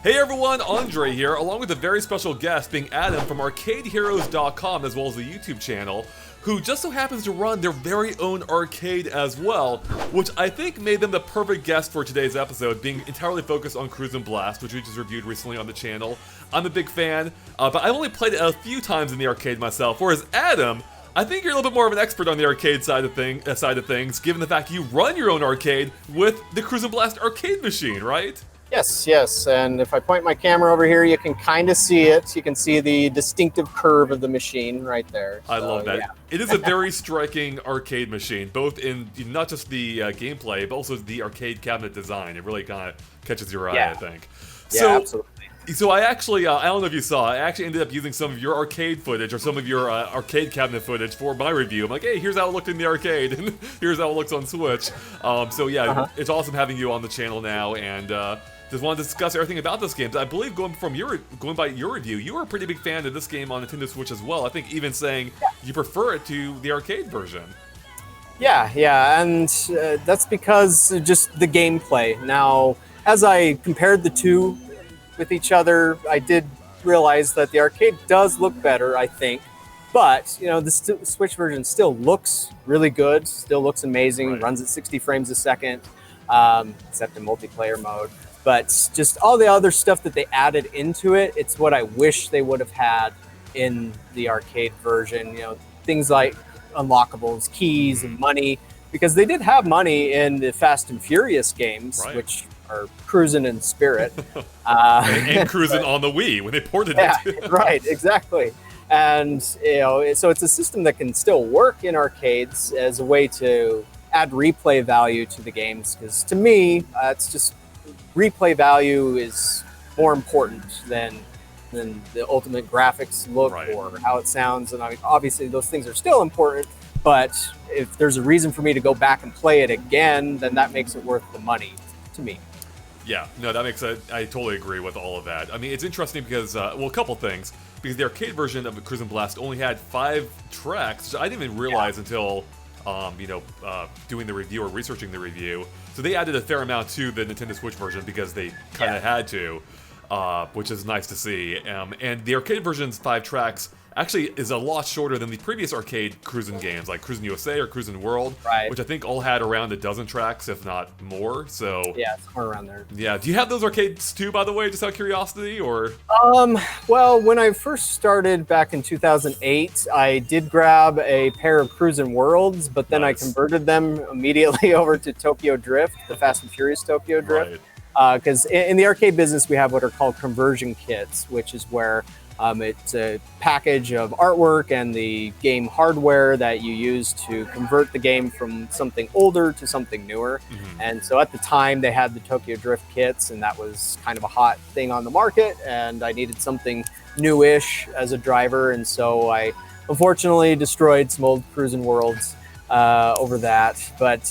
Hey everyone, Andre here, along with a very special guest being Adam from ArcadeHeroes.com as well as the YouTube channel, who just so happens to run their very own arcade as well, which I think made them the perfect guest for today's episode, being entirely focused on Cruis'n Blast, which we just reviewed recently on the channel. I'm a big fan, but I've only played it a few times in the arcade myself, whereas Adam, I think you're a little bit more of an expert on the arcade side of things, given the fact you run your own arcade with the Cruis'n Blast arcade machine, right? Yes, and if I point my camera over here, you can kind of see it. You can see the distinctive curve of the machine right there. I love that. Yeah. It is a very striking arcade machine, both in not just the gameplay, but also the arcade cabinet design. It really kind of catches your eye, I think. Yeah, absolutely. So I actually, I don't know if you saw, I actually ended up using some of your arcade footage or some of your arcade cabinet footage for my review. I'm like, hey, here's how it looked in the arcade, and here's how it looks on Switch. It's awesome having you on the channel now, and just want to discuss everything about this game. I believe going by your review, you were a pretty big fan of this game on Nintendo Switch as well. I think even saying you prefer it to the arcade version. Yeah, and that's because just the gameplay. Now, as I compared the two with each other, I did realize that the arcade does look better, I think. But, the Switch version still looks really good, still looks amazing, runs at 60 frames a second, except in multiplayer mode. But just all the other stuff that they added into it, it's what I wish they would have had in the arcade version. Things like unlockables, keys, and money, because they did have money in the Fast and Furious games, which are Cruis'n in spirit. and Cruis'n on the Wii when they ported it. Right, exactly. And, so it's a system that can still work in arcades as a way to add replay value to the games, because to me, it's just replay value is more important than the ultimate graphics look or how it sounds. And I mean, obviously those things are still important, but if there's a reason for me to go back and play it again, then that makes it worth the money to me. Yeah, no, that makes it. I totally agree with all of that. I mean, it's interesting because, a couple things. Because the arcade version of Cruis'n Blast only had 5 tracks, which I didn't even realize until, doing the review or researching the review. So they added a fair amount to the Nintendo Switch version because they kind of had to, which is nice to see. And the arcade version's 5 tracks actually is a lot shorter than the previous arcade Cruis'n games, like Cruis'n USA or Cruis'n World, which I think all had around a dozen tracks, if not more. So yeah, somewhere around there. Yeah, do you have those arcades too, by the way, just out of curiosity, or? Well, when I first started back in 2008, I did grab a pair of Cruis'n Worlds, but then I converted them immediately over to Tokyo Drift, the Fast and Furious Tokyo Drift. Because in the arcade business, we have what are called conversion kits, which is where it's a package of artwork and the game hardware that you use to convert the game from something older to something newer. And so at the time, they had the Tokyo Drift kits, and that was kind of a hot thing on the market, and I needed something newish as a driver, and so I unfortunately destroyed some old Cruis'n Worlds over that, but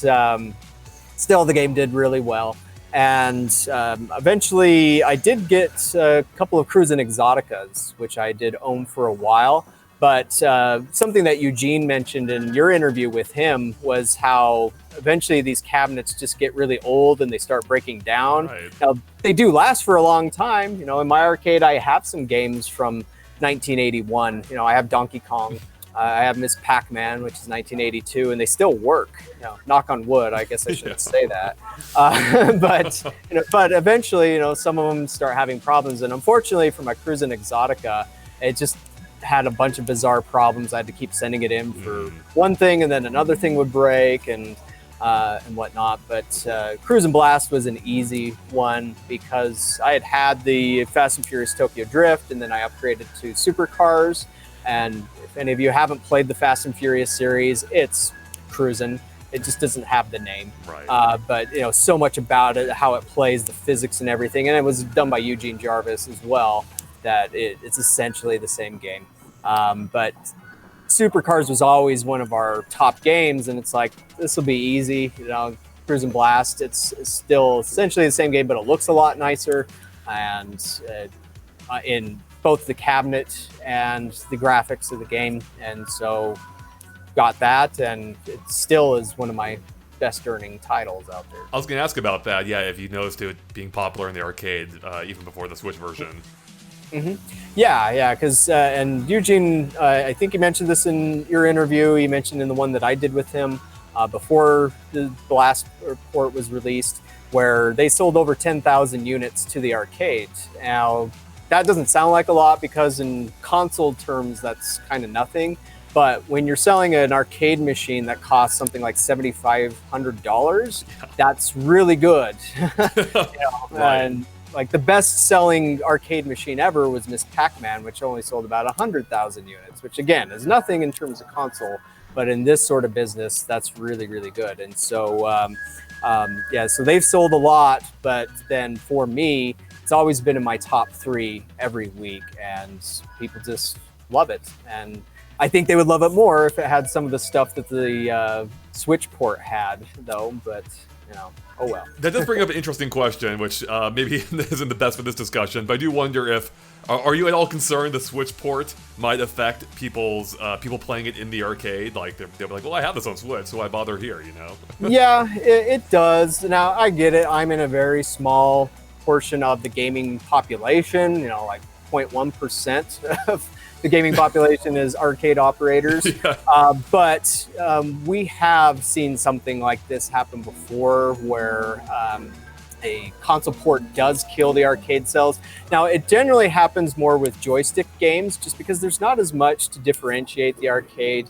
still the game did really well. And eventually I did get a couple of Cruis'n Exoticas, which I did own for a while. But something that Eugene mentioned in your interview with him was how eventually these cabinets just get really old and they start breaking down. Now, they do last for a long time. In my arcade, I have some games from 1981. I have Donkey Kong. I have Miss Pac-Man, which is 1982, and they still work. Knock on wood. I guess I shouldn't say that. But eventually, some of them start having problems. And unfortunately, for my Cruis'n Exotica, it just had a bunch of bizarre problems. I had to keep sending it in for one thing, and then another thing would break, and whatnot. But Cruis'n Blast was an easy one because I had the Fast and Furious Tokyo Drift, and then I upgraded to Supercars. And if any of you haven't played the Fast and Furious series, it's Cruis'n. It just doesn't have the name. But so much about it, how it plays, the physics and everything, and it was done by Eugene Jarvis as well, that it's essentially the same game. But Supercars was always one of our top games, and it's like, this will be easy. Cruis'n Blast, it's still essentially the same game, but it looks a lot nicer, and in both the cabinet and the graphics of the game. And so got that, and it still is one of my best earning titles out there. I was going to ask about that. Yeah, if you noticed it being popular in the arcade even before the Switch version. Yeah, because and Eugene, I think you mentioned this in your interview. You mentioned in the one that I did with him before the Blast report was released, where they sold over 10,000 units to the arcade. Now, that doesn't sound like a lot because in console terms, that's kind of nothing. But when you're selling an arcade machine that costs something like $7,500, that's really good. Right. And like the best-selling arcade machine ever was Miss Pac-Man, which only sold about 100,000 units, which again is nothing in terms of console, but in this sort of business, that's really, really good. And so, so they've sold a lot, but then for me, it's always been in my top 3 every week, and people just love it. And I think they would love it more if it had some of the stuff that the Switch port had, though. But oh well. That does bring up an interesting question, which maybe isn't the best for this discussion. But I do wonder if are you at all concerned the Switch port might affect people playing it in the arcade? Like they'll be like, well, I have this on Switch, so why bother here? Yeah, it does. Now I get it. I'm in a very small portion of the gaming population. Like 0.1% of the gaming population is arcade operators. Yeah. But we have seen something like this happen before where a console port does kill the arcade sales. Now, it generally happens more with joystick games just because there's not as much to differentiate the arcade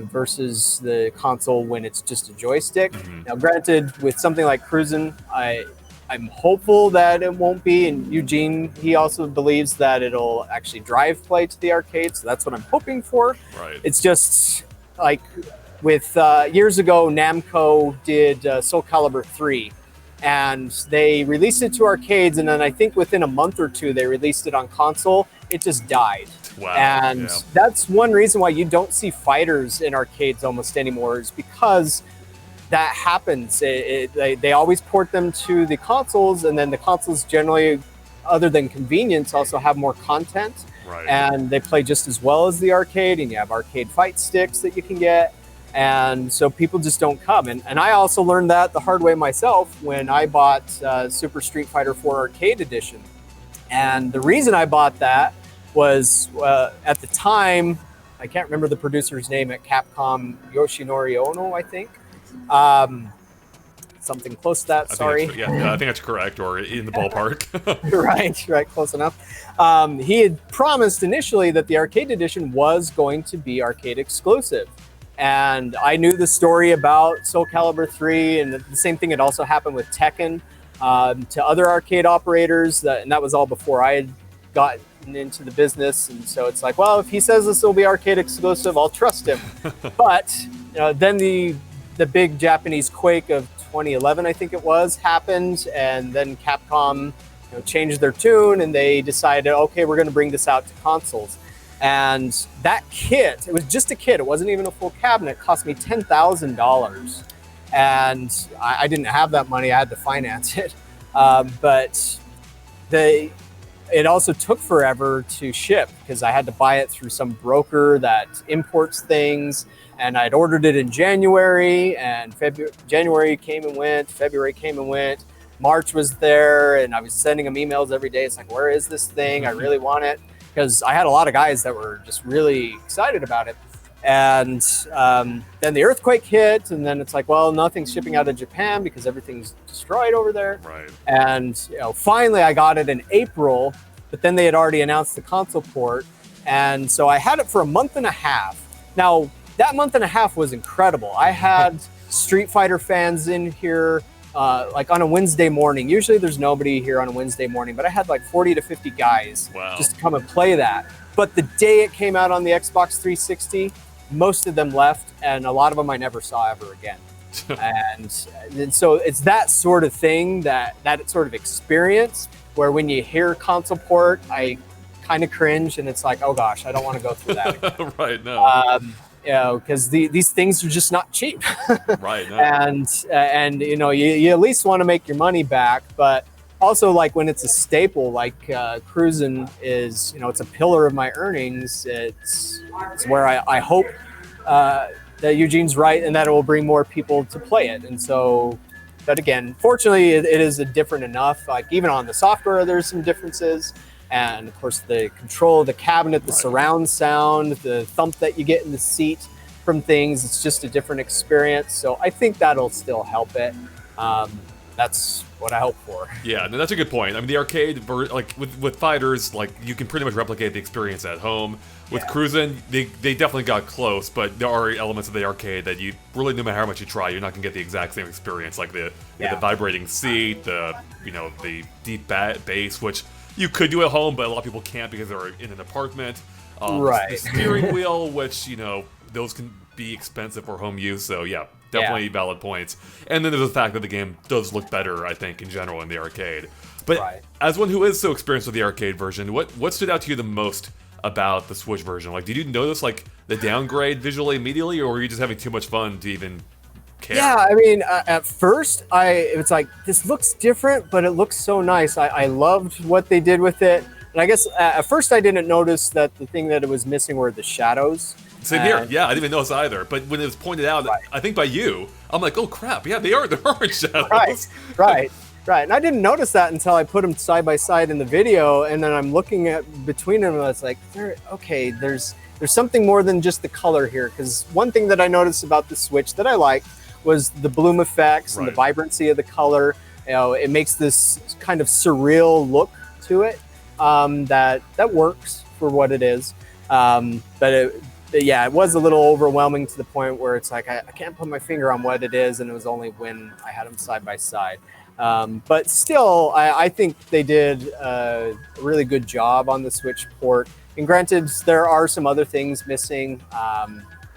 versus the console when it's just a joystick. Now, granted, with something like Cruis'n, I'm hopeful that it won't be, and Eugene, he also believes that it'll actually drive play to the arcade, so that's what I'm hoping for. Right. It's just like with years ago, Namco did Soul Calibur 3, and they released it to arcades, and then I think within a month or two, they released it on console. It just died. Wow. And that's one reason why you don't see fighters in arcades almost anymore, is because that happens. They always port them to the consoles, and then the consoles generally, other than convenience, also have more content. Right. And they play just as well as the arcade, and you have arcade fight sticks that you can get. And so people just don't come. And I also learned that the hard way myself when I bought Super Street Fighter 4 Arcade Edition. And the reason I bought that was at the time, I can't remember the producer's name at Capcom, Yoshinori Ono, I think. Something close to that, sorry. I think that's correct, or in the ballpark. Right, close enough. He had promised initially that the arcade edition was going to be arcade exclusive. And I knew the story about Soul Calibur 3, and the same thing had also happened with Tekken to other arcade operators, and that was all before I had gotten into the business. And so it's like, well, if he says this will be arcade exclusive, I'll trust him. But then the big Japanese quake of 2011, I think it was, happened, and then Capcom changed their tune, and they decided, okay, we're going to bring this out to consoles. And that kit, it was just a kit, it wasn't even a full cabinet, cost me $10,000. And I didn't have that money, I had to finance it. But it also took forever to ship because I had to buy it through some broker that imports things. And I'd ordered it in January, and January came and went, February came and went, March was there, and I was sending them emails every day. It's like, where is this thing? I really want it. Because I had a lot of guys that were just really excited about it. And then the earthquake hit, and then it's like, well, nothing's shipping out of Japan because everything's destroyed over there. Right. And finally I got it in April, but then they had already announced the console port. And so I had it for a month and a half. Now, that month and a half was incredible. I had Street Fighter fans in here like on a Wednesday morning. Usually there's nobody here on a Wednesday morning, but I had like 40 to 50 guys just to come and play that. But the day it came out on the Xbox 360, most of them left, and a lot of them I never saw ever again. and so it's that sort of thing, that sort of experience where when you hear console port, I kind of cringe, and it's like, oh gosh, I don't want to go through that again. Right, no. Because these things are just not cheap. Right. No. And you at least want to make your money back, but also like when it's a staple, like Cruis'n is, it's a pillar of my earnings. It's where I hope that Eugene's right, and that it will bring more people to play it. And so, but again, fortunately, it is a different enough. Like even on the software, there's some differences, and of course, the control of the cabinet, the surround sound, the thump that you get in the seat from things. It's just a different experience. So I think that'll still help it. That's what I hope for. Yeah, no, that's a good point. I mean, the arcade, like with fighters, like you can pretty much replicate the experience at home. With Cruis'n, they definitely got close, but there are elements of the arcade that you really, no matter how much you try, you're not gonna get the exact same experience. Like the vibrating seat, the deep bass, which you could do at home, but a lot of people can't because they're in an apartment. Right. The steering wheel, which those can be expensive for home use. So yeah. Definitely valid points. And then there's the fact that the game does look better, I think, in general in the arcade. But as one who is so experienced with the arcade version, what stood out to you the most about the Switch version? Like, did you notice like the downgrade visually immediately, or were you just having too much fun to even care? Yeah, I mean, at first, it was like, this looks different, but it looks so nice. I loved what they did with it. And I guess at first I didn't notice that the thing that it was missing were the shadows. Same here. Yeah, I didn't even notice either. But when it was pointed out, I think by you, I'm like, oh crap, yeah, there are shadows. Right. And I didn't notice that until I put them side by side in the video, and then I'm looking at between them, and it's like, there's something more than just the color here. Because one thing that I noticed about the Switch that I liked was the bloom effects and the vibrancy of the color. It makes this kind of surreal look to it that works for what it is. But it was a little overwhelming to the point where it's like I can't put my finger on what it is, and it was only when I had them side by side. But still, I think they did a really good job on the Switch port. And granted, there are some other things missing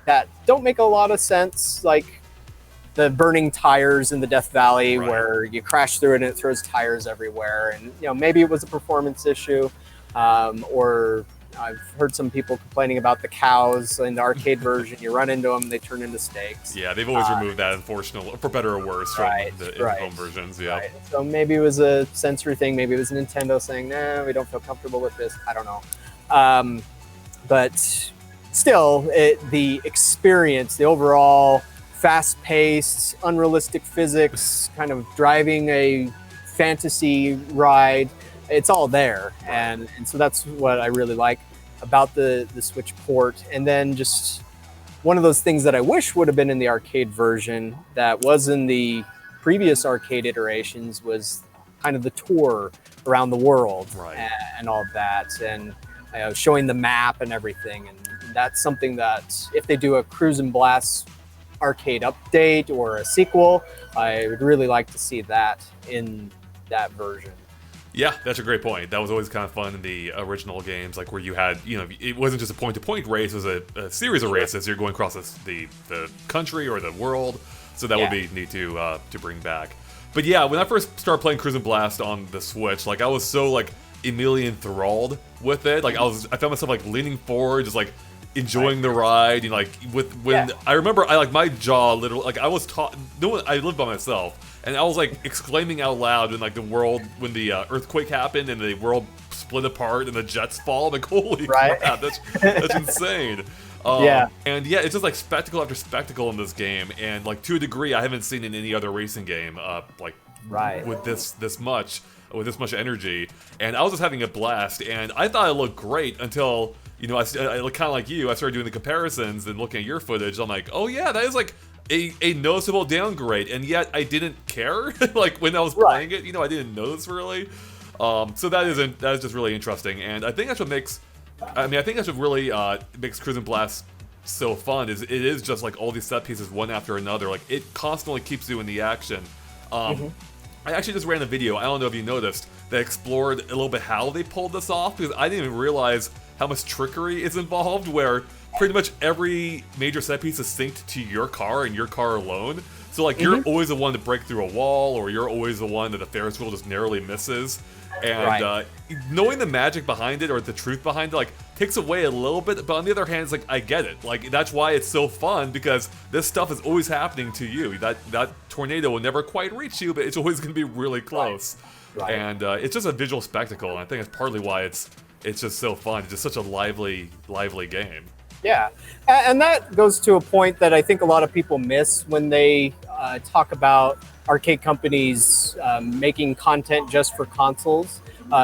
that don't make a lot of sense, like the burning tires in the Death Valley, where you crash through it and it throws tires everywhere. And maybe it was a performance issue, or I've heard some people complaining about the cows in the arcade version. You run into them, they turn into steaks. Yeah, they've always removed that, unfortunately, for better or worse, from the in-home versions. Yeah. So maybe it was a sensory thing. Maybe it was Nintendo saying, "Nah, we don't feel comfortable with this." I don't know. But still, the experience, the overall fast-paced, unrealistic physics, kind of driving a fantasy ride. It's all there, and so that's what I really like about the Switch port. And then just one of those things that I wish would have been in the arcade version that was in the previous arcade iterations was kind of the tour around the world and all of that, and showing the map and everything. And that's something that if they do a Cruis'n Blast arcade update or a sequel, I would really like to see that in that version. Yeah, that's a great point. That was always kind of fun in the original games, like where you had, it wasn't just a point-to-point race, it was a series of races. You're going across the country or the world, so that would be neat to bring back. But yeah, when I first started playing Cruis'n Blast on the Switch, like I was so like immediately enthralled with it. Like I found myself like leaning forward, just like enjoying the ride. And like I remember, my jaw literally, like I was taught. I lived by myself. And I was like exclaiming out loud when when the earthquake happened and the world split apart and the jets fall. I'm like, holy crap, that's insane. And yeah, it's just like spectacle after spectacle in this game, and like to a degree I haven't seen in any other racing game with this much energy. And I was just having a blast, and I thought it looked great until I kind of like you, I started doing the comparisons and looking at your footage. I'm like, oh yeah, that is like a noticeable downgrade, and yet I didn't care. Like when I was playing it, I didn't notice really. So that is just really interesting, and I think that's what makes. I think that's what really makes Cruis'n Blast so fun. Is it is just like all these set pieces one after another. Like it constantly keeps you in the action. I actually just ran a video. I don't know if you noticed that explored a little bit how they pulled this off, because I didn't even realize how much trickery is involved. Where pretty much every major set piece is synced to your car and your car alone. So like you're always the one to break through a wall, or you're always the one that the Ferris wheel just narrowly misses. And knowing the magic behind it, or the truth behind it, like takes away a little bit. But on the other hand, it's like I get it. Like that's why it's so fun, because this stuff is always happening to you. That tornado will never quite reach you, but it's always going to be really close. And it's just a visual spectacle, and I think that's partly why it's just so fun. It's just such a lively game. Yeah, and that goes to a point that I think a lot of people miss when they talk about arcade companies making content just for consoles.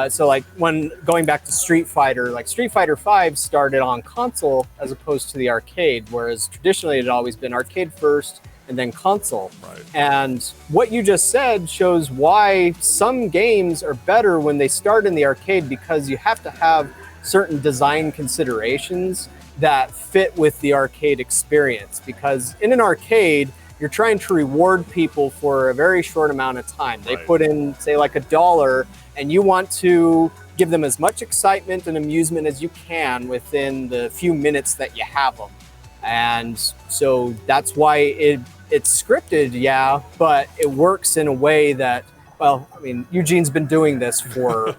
So, like when going back to Street Fighter, like Street Fighter V started on console as opposed to the arcade, whereas traditionally it had always been arcade first and then console. Right. And what you just said shows why some games are better when they start in the arcade, because you have to have certain design considerations that fit with the arcade experience. Because in an arcade, you're trying to reward people for a very short amount of time. They put in, say, like $1, and you want to give them as much excitement and amusement as you can within the few minutes that you have them. And so that's why it's scripted, yeah, but it works in a way that, well, I mean, Eugene's been doing this for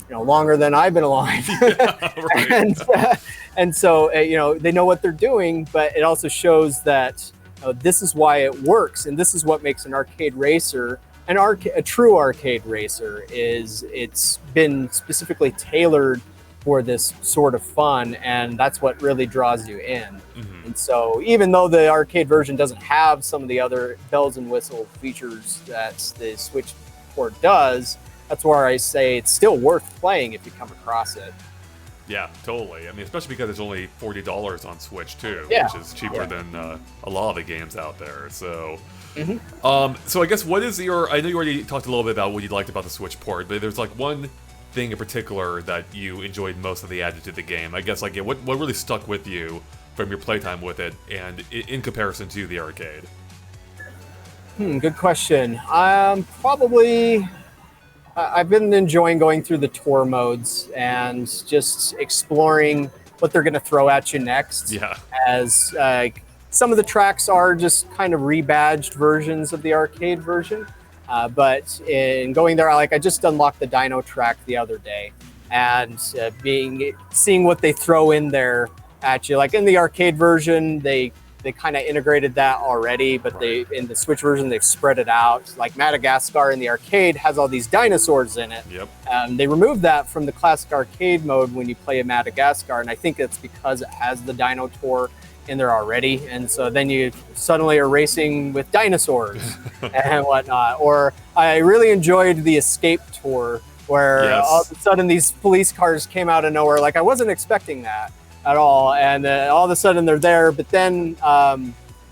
longer than I've been alive. Yeah, right. And so, they know what they're doing, but it also shows that this is why it works. And this is what makes an arcade racer, a true arcade racer, is it's been specifically tailored for this sort of fun. And that's what really draws you in. Mm-hmm. And so even though the arcade version doesn't have some of the other bells and whistle features that the Switch port does, that's where I say it's still worth playing if you come across it. Yeah, totally. I mean, especially because it's only $40 on Switch too, yeah. which is cheaper than a lot of the games out there. So, mm-hmm. So I guess what is your? I know you already talked a little bit about what you liked about the Switch port, but there's like one thing in particular that you enjoyed most that they added to the game. I guess what really stuck with you from your playtime with it, and in comparison to the arcade. Good question. Probably. I've been enjoying going through the tour modes and just exploring what they're going to throw at you next. Yeah. As some of the tracks are just kind of rebadged versions of the arcade version. But in going there, I just unlocked the Dino track the other day, and seeing what they throw in there at you. Like in the arcade version, they kind of integrated that already, but in the Switch version, they've spread it out. Like Madagascar in the arcade has all these dinosaurs in it. Yep. They removed that from the classic arcade mode when you play a Madagascar, and I think it's because it has the Dino Tour in there already, and so then you suddenly are racing with dinosaurs and whatnot. Or I really enjoyed the Escape Tour, where all of a sudden these police cars came out of nowhere. Like I wasn't expecting that at all, and all of a sudden they're there. But then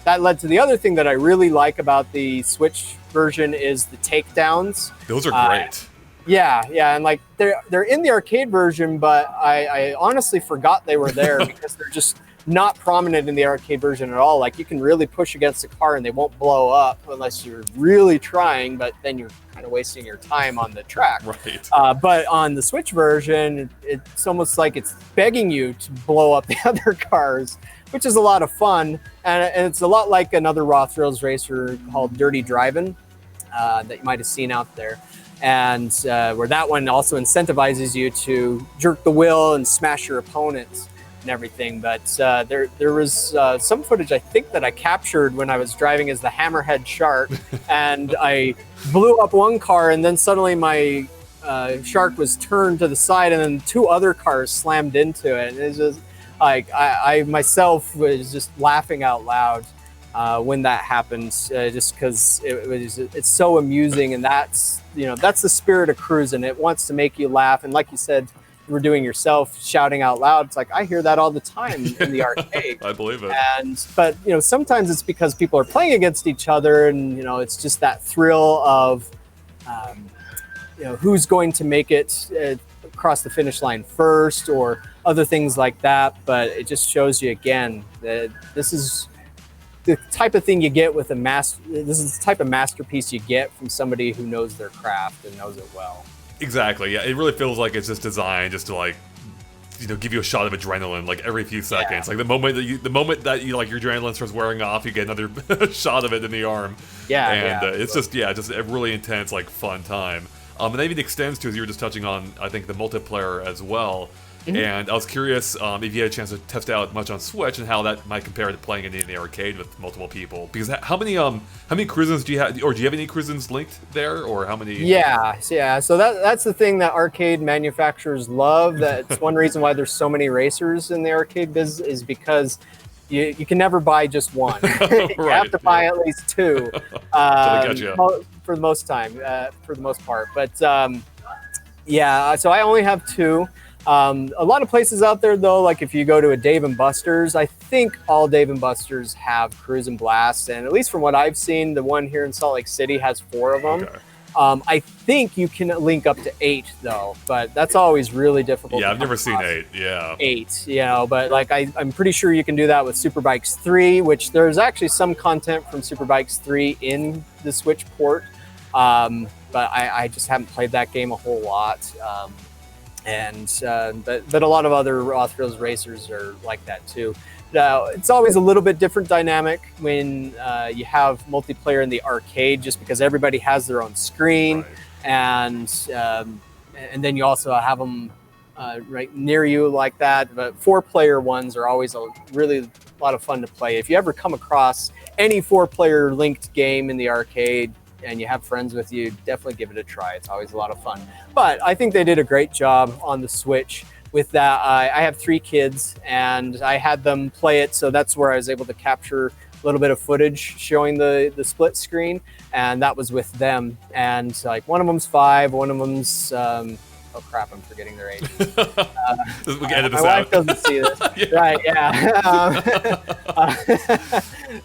that led to the other thing that I really like about the Switch version is the takedowns. Those are great. Yeah, and like they're in the arcade version, but I honestly forgot they were there because they're just not prominent in the arcade version at all. Like you can really push against a car and they won't blow up unless you're really trying, but then you're kind of wasting your time on the track. Right. But on the Switch version, it's almost like it's begging you to blow up the other cars, which is a lot of fun. And it's a lot like another Raw Thrills racer called Dirty Drivin' that you might have seen out there. And where that one also incentivizes you to jerk the wheel and smash your opponents and everything. But there was some footage I think that I captured when I was driving as the Hammerhead Shark, and I blew up one car, and then suddenly my shark was turned to the side, and then two other cars slammed into it. And it's just like I myself was just laughing out loud when that happens, just because it's so amusing, and that's the spirit of Cruis'n. It wants to make you laugh, and like you said, you were doing yourself, shouting out loud. It's like I hear that all the time in the arcade. I believe it. But sometimes it's because people are playing against each other, and it's just that thrill of who's going to make it across the finish line first, or other things like that. But it just shows you again that this is the type of thing you get with this is the type of masterpiece you get from somebody who knows their craft and knows it well. Exactly. Yeah, it really feels like it's just designed just to give you a shot of adrenaline like every few seconds. Yeah. Like the moment that your adrenaline starts wearing off, you get another shot of it in the arm. Yeah, and it's just a really intense fun time. And that even extends to, as you were just touching on, I think the multiplayer as well. And I was curious if you had a chance to test out much on Switch and how that might compare to playing it in the arcade with multiple people. Because how many Cruis'ns do you have, or do you have any Cruis'ns linked there, or how many? Yeah. So that's the thing that arcade manufacturers love. That's one reason why there's so many racers in the arcade biz, is because you can never buy just one. You have to buy at least two for the most time, for the most part. But yeah, so I only have two. A lot of places out there, though, like if you go to a Dave & Buster's, I think all Dave & Buster's have Cruis'n Blast. And at least from what I've seen, the one here in Salt Lake City has 4 of them. Okay. I think you can link up to 8, though, but that's always really difficult. Yeah, I've never seen 8. Yeah. 8, but like I'm pretty sure you can do that with Superbikes 3, which there's actually some content from Superbikes 3 in the Switch port. But I just haven't played that game a whole lot. But a lot of other off-rails racers are like that too. It's always a little bit different dynamic when you have multiplayer in the arcade, just because everybody has their own screen, and then you also have them right near you like that. But 4-player ones are always a lot of fun to play. If you ever come across any 4-player linked game in the arcade, and you have friends with you, definitely give it a try. It's always a lot of fun. But I think they did a great job on the Switch with that. I have 3 kids, and I had them play it, so that's where I was able to capture a little bit of footage showing the split screen, and that was with them. And like one of them's 5, one of them's oh crap, I'm forgetting their age. We can edit this my out. wife doesn't see this. Right, yeah.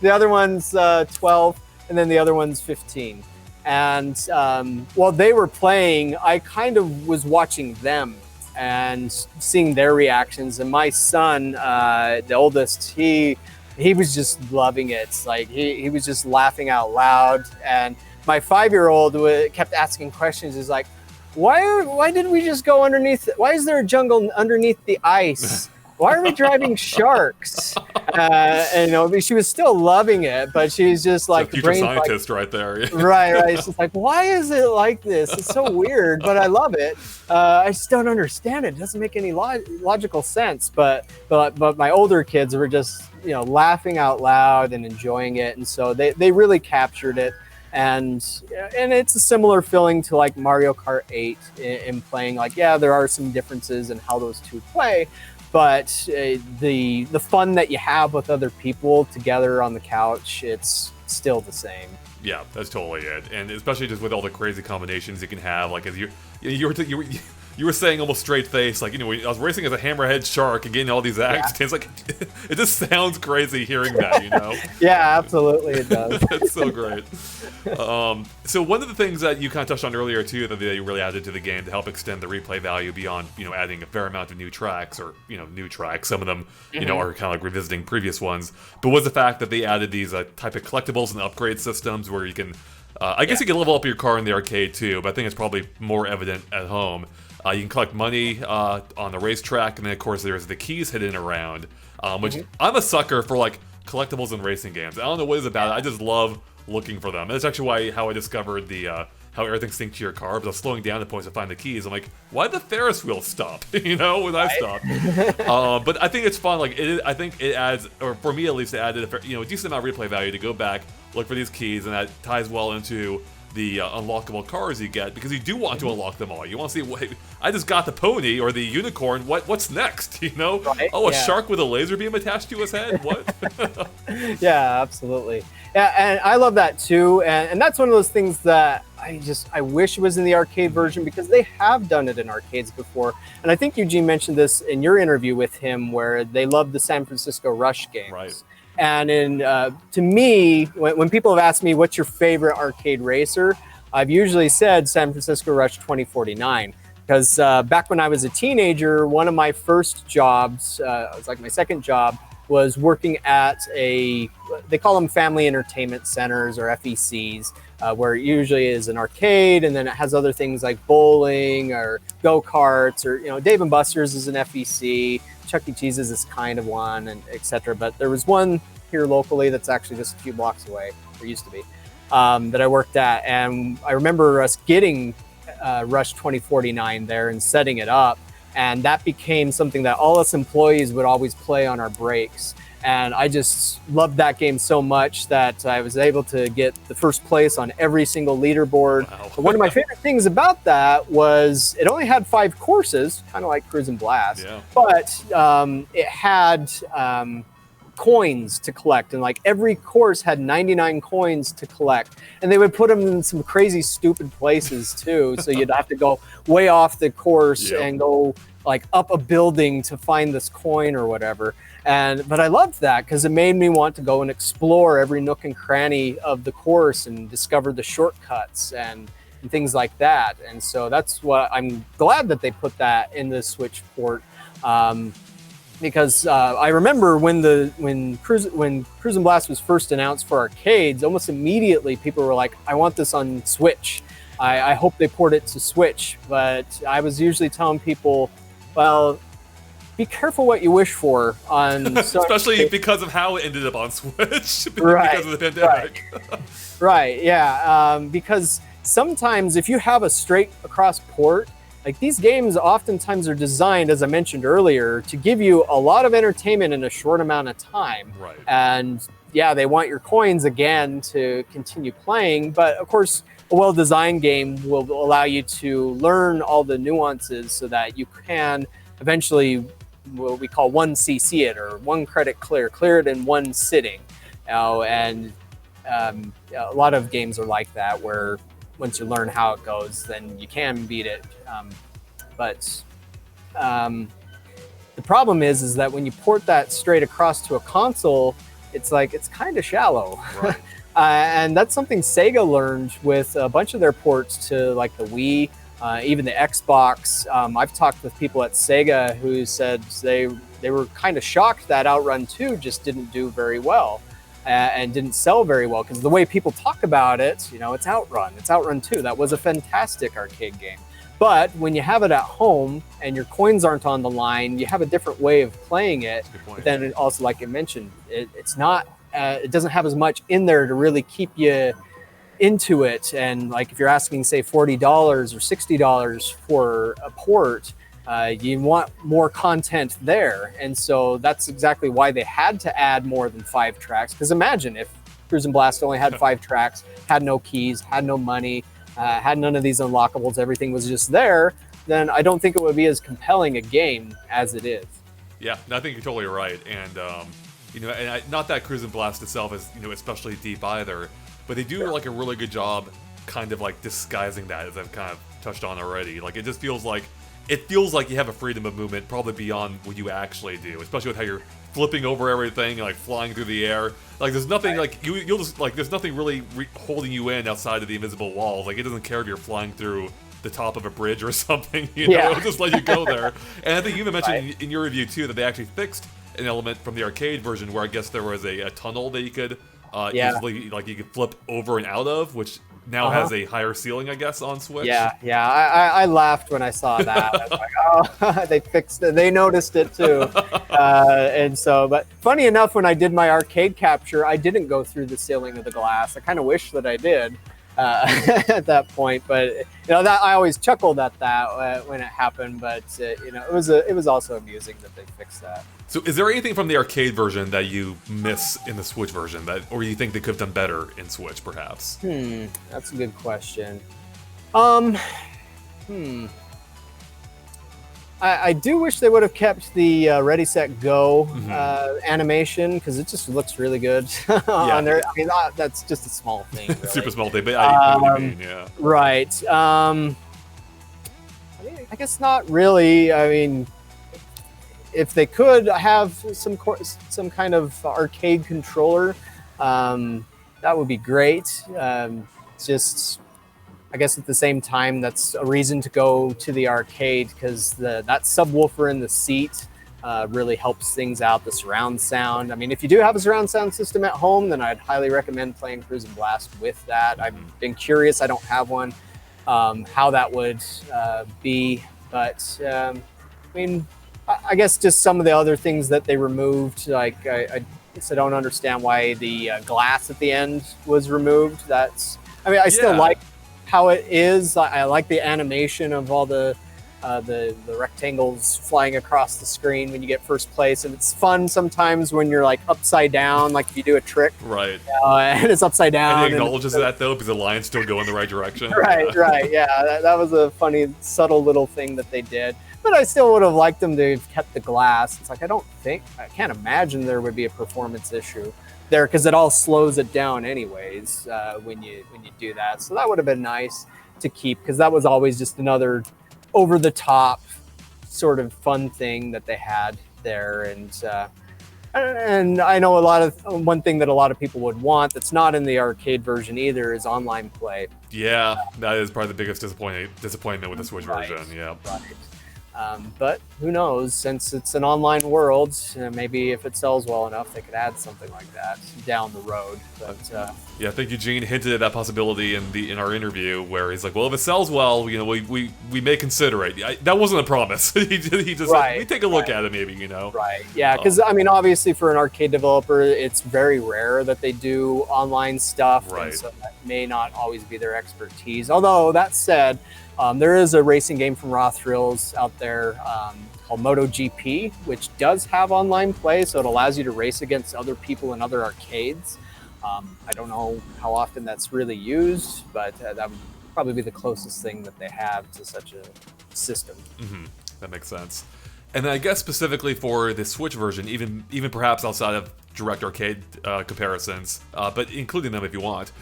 The other one's 12. And then the other one's 15. And while they were playing, I kind of was watching them and seeing their reactions. And my son, the oldest, he was just loving it. Like he was just laughing out loud. And my 5-year-old kept asking questions. He's like, why did we just go underneath? Why is there a jungle underneath the ice? Why are we driving sharks? And she was still loving it, but she's just like the future scientist right there. Right. It's just like, why is it like this? It's so weird, but I love it. I just don't understand it. It doesn't make any logical sense. But my older kids were just laughing out loud and enjoying it, and so they really captured it. And it's a similar feeling to like Mario Kart 8 in playing. Like, yeah, there are some differences in how those two play. But the fun that you have with other people together on the couch, it's still the same. Yeah, that's totally it, and especially just with all the crazy combinations you can have. Like as you were saying, almost straight face, like when I was racing as a hammerhead shark and getting all these accents, like it just sounds crazy hearing that, Yeah, absolutely, it does. That's so great. So one of the things that you kind of touched on earlier too, that they really added to the game to help extend the replay value beyond adding a fair amount of new tracks, or new tracks. Some of them are kind of like revisiting previous ones, but was the fact that they added these type of collectibles and upgrade systems where you can. I guess you can level up your car in the arcade too, but I think it's probably more evident at home. You can collect money on the racetrack, and then of course there's the keys hidden around, which I'm a sucker for, like collectibles in racing games. I don't know what it is about it. I just love looking for them. And that's actually how I discovered the how everything synced to your car. But I was slowing down the points to find the keys. I'm like, why did the Ferris wheel stop? When I stopped. But I think it's fun. Like I think it adds, or for me at least, it added a decent amount of replay value to go back, look for these keys, and that ties well into the unlockable cars you get, because you do want to unlock them all. You want to see, wait, I just got the pony or the unicorn. What's next? Right? Oh, a shark with a laser beam attached to his head. What? Yeah, absolutely. Yeah, and I love that too. And that's one of those things that I wish was in the arcade version, because they have done it in arcades before. And I think Eugene mentioned this in your interview with him, where they love the San Francisco Rush games. Right. And to me, when people have asked me what's your favorite arcade racer, I've usually said San Francisco Rush 2049. Because back when I was a teenager, one of my first jobs, it was like my second job, was working at they call them family entertainment centers, or FECs, where it usually is an arcade, and then it has other things like bowling or go-karts, or Dave & Buster's is an FEC, Chuck E. Cheese's is kind of one, and etc. But there was one here locally that's actually just a few blocks away, or used to be, that I worked at. And I remember us getting Rush 2049 there and setting it up. and that became something that all us employees would always play on our breaks. And I just loved that game so much that I was able to get the first place on every single leaderboard. Wow. But one of my favorite things about that was it only had 5 courses, kind of like Cruis'n Blast, but it had coins to collect, and like every course had 99 coins to collect, and they would put them in some crazy stupid places too. So you'd have to go way off the course and go like up a building to find this coin or whatever. But I loved that because it made me want to go and explore every nook and cranny of the course and discover the shortcuts and things like that. And so that's what I'm glad that they put that in the Switch port. Because I remember when Cruis'n Blast was first announced for arcades, almost immediately people were like, "I want this on Switch. I hope they port it to Switch." But I was usually telling people, "Well, be careful what you wish for on especially because of how it ended up on Switch because of the pandemic." Right. Yeah. Because sometimes if you have a straight across port, like these games oftentimes are designed, as I mentioned earlier, to give you a lot of entertainment in a short amount of time. Right. And yeah, they want your coins again to continue playing. But of course, a well-designed game will allow you to learn all the nuances so that you can eventually what we call 1CC it, or one credit clear it in one sitting. And a lot of games are like that, where once you learn how it goes, then you can beat it. But the problem is that when you port that straight across to a console, it's kind of shallow. Right. And that's something Sega learned with a bunch of their ports to like the Wii, even the Xbox. I've talked with people at Sega who said they were kind of shocked that Outrun 2 just didn't do very well. And didn't sell very well, because the way people talk about it, it's Outrun 2. That was a fantastic arcade game. But when you have it at home and your coins aren't on the line, you have a different way of playing it. But then it also, like I mentioned, it's not. It doesn't have as much in there to really keep you into it. And like if you're asking, say, $40 or $60 for a port, you want more content there. And so that's exactly why they had to add more than 5 tracks. Because imagine if Cruis'n Blast only had 5 tracks, had no keys, had no money, had none of these unlockables, everything was just there, then I don't think it would be as compelling a game as it is. Yeah, I think you're totally right. And, not that Cruis'n Blast itself is, especially deep either, but they do like a really good job kind of like disguising that, as I've kind of touched on already. Like it just feels like you have a freedom of movement probably beyond what you actually do, especially with how you're flipping over everything and like flying through the air. Like there's nothing like you'll just like there's nothing really holding you in outside of the invisible walls. Like it doesn't care if you're flying through the top of a bridge or something. It'll just let you go there. And I think you even mentioned in your review too that they actually fixed an element from the arcade version where I guess there was a tunnel that you could easily you could flip over and out of, which now has a higher ceiling, I guess, on Switch. Yeah. I laughed when I saw that. I was like, oh, they fixed it. They noticed it too. And so, but funny enough, when I did my arcade capture, I didn't go through the ceiling of the glass. I kind of wish that I did at that point. But that I always chuckled at that when it happened. But it was also amusing that they fixed that. So, is there anything from the arcade version that you miss in the Switch version or you think they could have done better in Switch, perhaps? That's a good question. I do wish they would have kept the Ready, Set, Go animation, because it just looks really good on there. I mean, that's just a small thing. Really. Super small thing, but I know what you mean, yeah. Right. I guess not really. I mean, if they could have some kind of arcade controller, that would be great. Just, I guess at the same time, that's a reason to go to the arcade, because that subwoofer in the seat really helps things out, the surround sound. I mean, if you do have a surround sound system at home, then I'd highly recommend playing Cruis'n Blast with that. I've been curious, I don't have one, how that would be. But, I mean, I guess just some of the other things that they removed, like I guess I don't understand why the glass at the end was removed. I still like how it is. I like the animation of all the the rectangles flying across the screen when you get first place, and it's fun sometimes when you're like upside down, like if you do a trick, Right. And it's upside down. And it acknowledges that though, because the lines still go in the right direction. Right, right, yeah. That was a funny, subtle little thing that they did. But I still would have liked them to have kept the glass. It's like I can't imagine there would be a performance issue there because it all slows it down anyways when you do that. So that would have been nice to keep because that was always just another over the top sort of fun thing that they had there. And I know one thing that a lot of people would want that's not in the arcade version either is online play. Yeah, that is probably the biggest disappointment with the Switch version. Yeah. Right. But who knows? Since it's an online world, maybe if it sells well enough, they could add something like that down the road. But yeah, I think Eugene hinted at that possibility in our interview, where he's like, "Well, if it sells well, we may consider it." That wasn't a promise. he just said, "We take a look at it, maybe." Right. Yeah, because I mean, obviously, for an arcade developer, it's very rare that they do online stuff, right? And so that may not always be their expertise. Although that said. There is a racing game from Raw Thrills out there called MotoGP, which does have online play, so it allows you to race against other people in other arcades. I don't know how often that's really used, but that would probably be the closest thing that they have to such a system. Mm-hmm. That makes sense. And then I guess specifically for the Switch version, even perhaps outside of direct arcade comparisons, but including them if you want,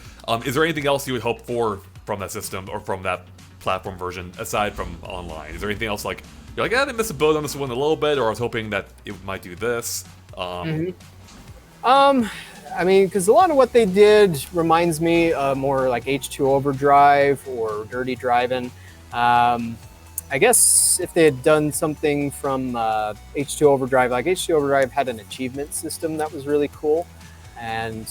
is there anything else you would hope for from that system or from that platform version aside from online? Is there anything else like you're like, I didn't miss a boat on this one a little bit, or I was hoping that it might do this? I mean, because a lot of what they did reminds me more like H2 Overdrive or Dirty Driving. I guess if they had done something from H2 Overdrive, like H2 Overdrive had an achievement system that was really cool, and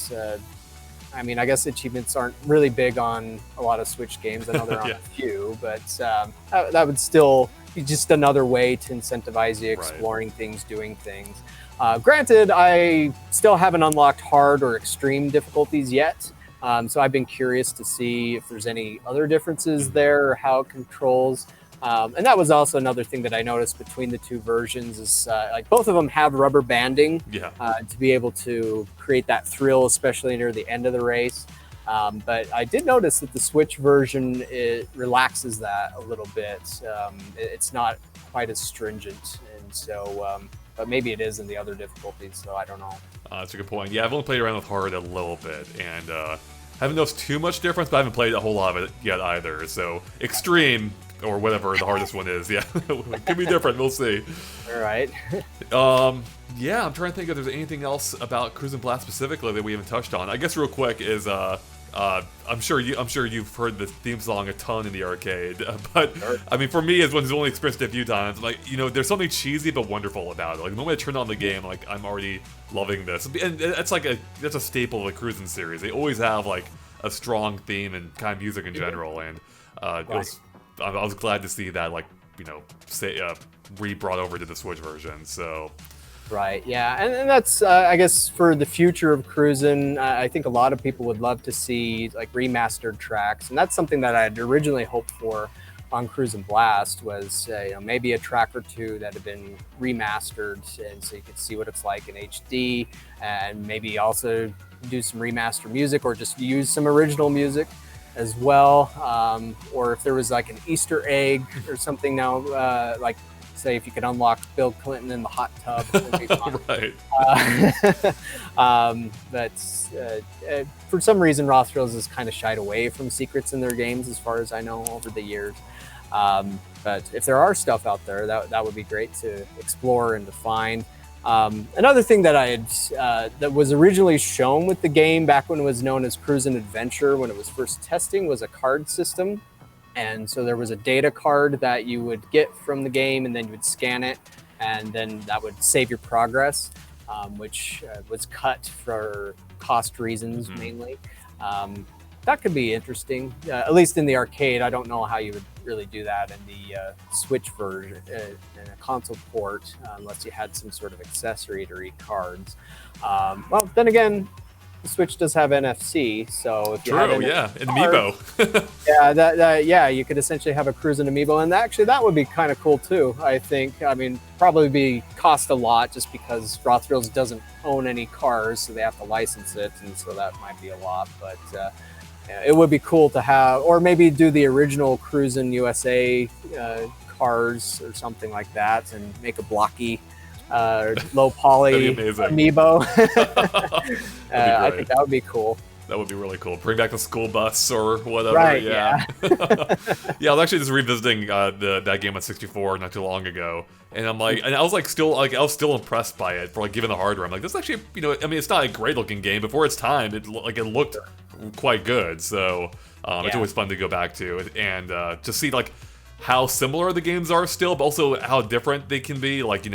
I mean, I guess achievements aren't really big on a lot of Switch games. I know they're on a few, but that would still be just another way to incentivize you exploring things, doing things. Granted, I still haven't unlocked hard or extreme difficulties yet, so I've been curious to see if there's any other differences there or how it controls. And that was also another thing that I noticed between the two versions is like both of them have rubber banding to be able to create that thrill, especially near the end of the race. But I did notice that the Switch version, it relaxes that a little bit. It's not quite as stringent. And so, but maybe it is in the other difficulties, so I don't know. That's a good point. Yeah, I've only played around with hard a little bit, and haven't noticed too much difference, but I haven't played a whole lot of it yet either. So, extreme, or whatever the hardest one is, yeah. It could be different, we'll see. All right. Yeah, I'm trying to think if there's anything else about Cruis'n Blast specifically that we haven't touched on. I guess real quick is I'm sure you've heard the theme song a ton in the arcade, but I mean, for me, as one who's only experienced it a few times, like, there's something cheesy but wonderful about it. Like the moment I turn on the game, like I'm already loving this, and that's a staple of the Cruis'n series. They always have like a strong theme and kind of music in general, and I was glad to see that re-brought over to the Switch version. So. Right, yeah, and that's, I guess, for the future of Cruis'n, I think a lot of people would love to see, like, remastered tracks, and that's something that I had originally hoped for on Cruis'n Blast was, maybe a track or two that had been remastered, and so you could see what it's like in HD, and maybe also do some remastered music, or just use some original music as well, or if there was, like, an Easter egg or something now, like, say if you could unlock Bill Clinton in the hot tub. Right. But for some reason, Raw Thrills has kind of shied away from secrets in their games, as far as I know, over the years. But if there are stuff out there, that would be great to explore and to find. Another thing that I had that was originally shown with the game back when it was known as Cruis'n Adventure, when it was first testing, was a card system. And so there was a data card that you would get from the game, and then you would scan it, and then that would save your progress, which was cut for cost reasons mainly. That could be interesting, at least in the arcade. I don't know how you would really do that in the Switch version, in a console port, unless you had some sort of accessory to read cards. Well, then again, the Switch does have NFC, so if you True, had an yeah, an card, amiibo. yeah, you could essentially have a Cruis'n amiibo, and actually that would be kind of cool too. I think. I mean, probably be cost a lot just because Raw Thrills doesn't own any cars, so they have to license it, and so that might be a lot. But yeah, it would be cool to have, or maybe do the original Cruis'n USA cars or something like that, and make a blocky. Low poly amiibo. I think that would be cool. That would be really cool. Bring back the school bus or whatever. Right, yeah. Yeah, I was actually just revisiting that game on 64 not too long ago, and I'm like, and I was still impressed by it for like given the hardware. I'm like, this is actually, I mean, it's not a great looking game, but for its time, it looked quite good. So it's always fun to go back to and to see like how similar the games are still, but also how different they can be. Like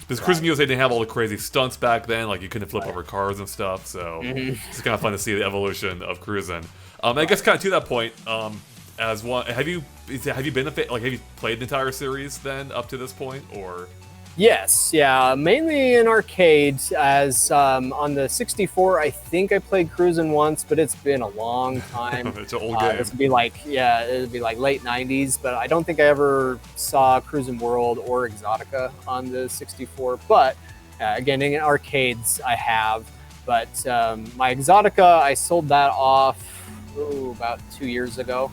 because Cruis'n USA didn't have all the crazy stunts back then, like you couldn't flip over cars and stuff, so it's kind of fun to see the evolution of Cruis'n. I guess kind of to that point, as one, have you been have you played the entire series then up to this point, or? Yes, yeah, mainly in arcades. As on the 64, I think I played Cruis'n once, but it's been a long time. It's an old game. It'd be like late 90s, but I don't think I ever saw Cruis'n World or Exotica on the 64. But again, in arcades, I have. But my Exotica, I sold that off about 2 years ago.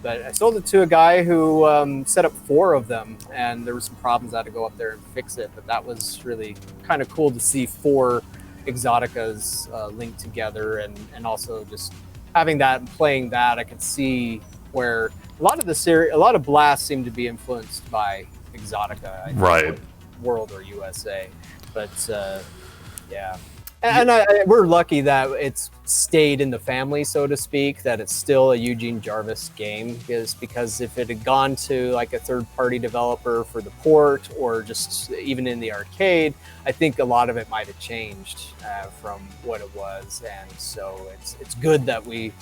But I sold it to a guy who set up 4 of them, and there were some problems. I had to go up there and fix it, but that was really kind of cool to see 4 Exoticas linked together, and also just having that and playing that, I could see where a lot of blasts seem to be influenced by Exotica, right? World or USA, but yeah. And we're lucky that it's stayed in the family, so to speak, that it's still a Eugene Jarvis game. Because if it had gone to like a third-party developer for the port, or just even in the arcade, I think a lot of it might have changed from what it was. And so it's good that we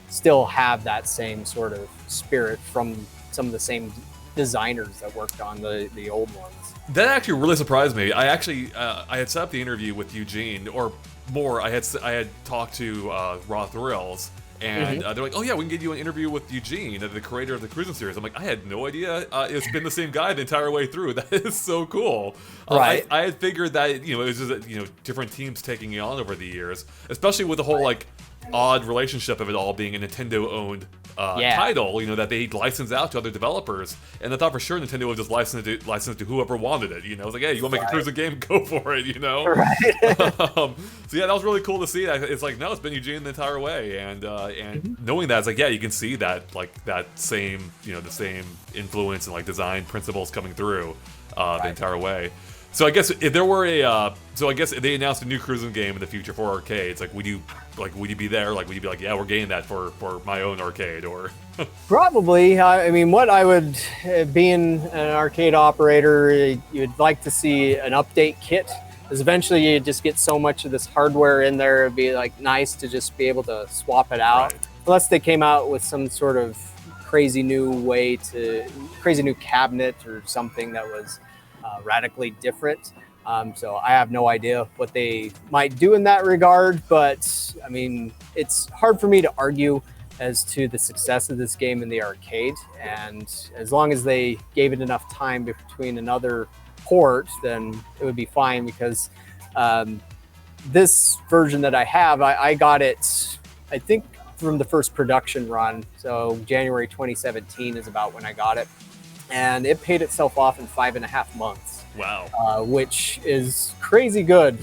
still have that same sort of spirit from some of the same designers that worked on the old ones. That actually really surprised me. I had set up the interview with Eugene, or more. I had talked to Raw Thrills, and they're like, "Oh yeah, we can get you an interview with Eugene, the creator of the Cruis'n series." I'm like, I had no idea it's been the same guy the entire way through. That is so cool. Right. I had figured that it was just different teams taking it on over the years, especially with the whole like odd relationship of it all being a Nintendo-owned title, that they license out to other developers, and I thought for sure Nintendo would just license it to whoever wanted it. It's like, hey, you want to make a Cruis'n game, go for it. Right. So yeah, that was really cool to see. It's like, no, it's been Eugene the entire way, and knowing that, it's like, yeah, you can see that like that same the same influence and like design principles coming through the entire way. So I guess if there were if they announced a new Cruis'n game in the future for arcades, would you be there? Would you be like, yeah, we're getting that for my own arcade, or? Probably. I mean, what I would, being an arcade operator, you'd like to see an update kit, because eventually you just get so much of this hardware in there. It'd be like nice to just be able to swap it out, unless they came out with some sort of crazy new cabinet or something that was radically different. So I have no idea what they might do in that regard, but I mean, it's hard for me to argue as to the success of this game in the arcade, and as long as they gave it enough time between another port, then it would be fine, because this version that I have, I got it, I think, from the first production run, so January 2017 is about when I got it, and it paid itself off in 5.5 months. Wow. Which is crazy good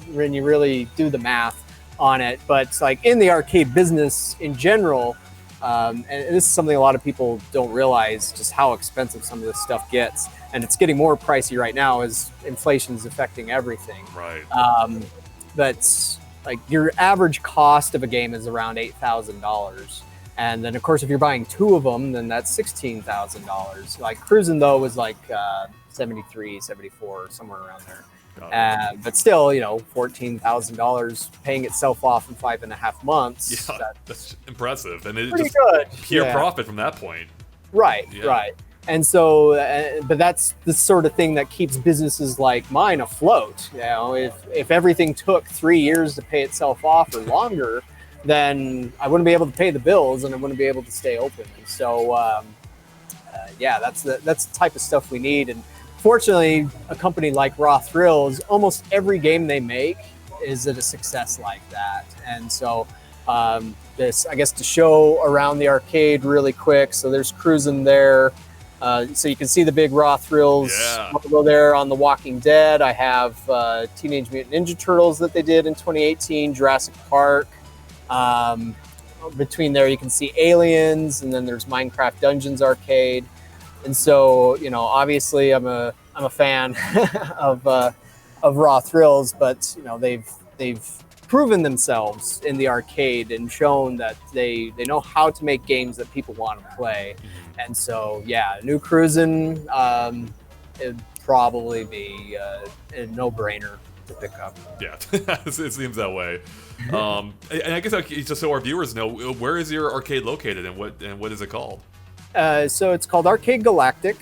when you really do the math on it. But like in the arcade business in general, and this is something a lot of people don't realize, just how expensive some of this stuff gets. And it's getting more pricey right now as inflation is affecting everything. Right. But like your average cost of a game is around $8,000. And then, of course, if you're buying 2 of them, then that's $16,000. Like Cruis'n, though, was like 73, 74, somewhere around there. But still, $14,000 paying itself off in 5.5 months. Yeah, that's impressive. And it's pretty just good. Pure profit from that point. Right, Yeah. right. And so, but that's the sort of thing that keeps businesses like mine afloat. You know, if everything took 3 years to pay itself off or longer, then I wouldn't be able to pay the bills and I wouldn't be able to stay open. And so, yeah, that's the type of stuff we need. And fortunately, a company like Raw Thrills, almost every game they make is a success like that. And so, this, I guess, to show around the arcade really quick. So there's Cruis'n there. So you can see the big Raw Thrills logo there on The Walking Dead. I have Teenage Mutant Ninja Turtles that they did in 2018, Jurassic Park. Between there, you can see Aliens, and then there's Minecraft Dungeons Arcade. And so, you know, obviously, I'm a fan of Raw Thrills, but you know, they've proven themselves in the arcade and shown that they know how to make games that people want to play. And so, yeah, new Cruis'n, it'd probably be a no-brainer to pick up. Yeah, it seems that way. And I guess just so our viewers know, where is your arcade located, and what is it called? So it's called Arcade Galactic,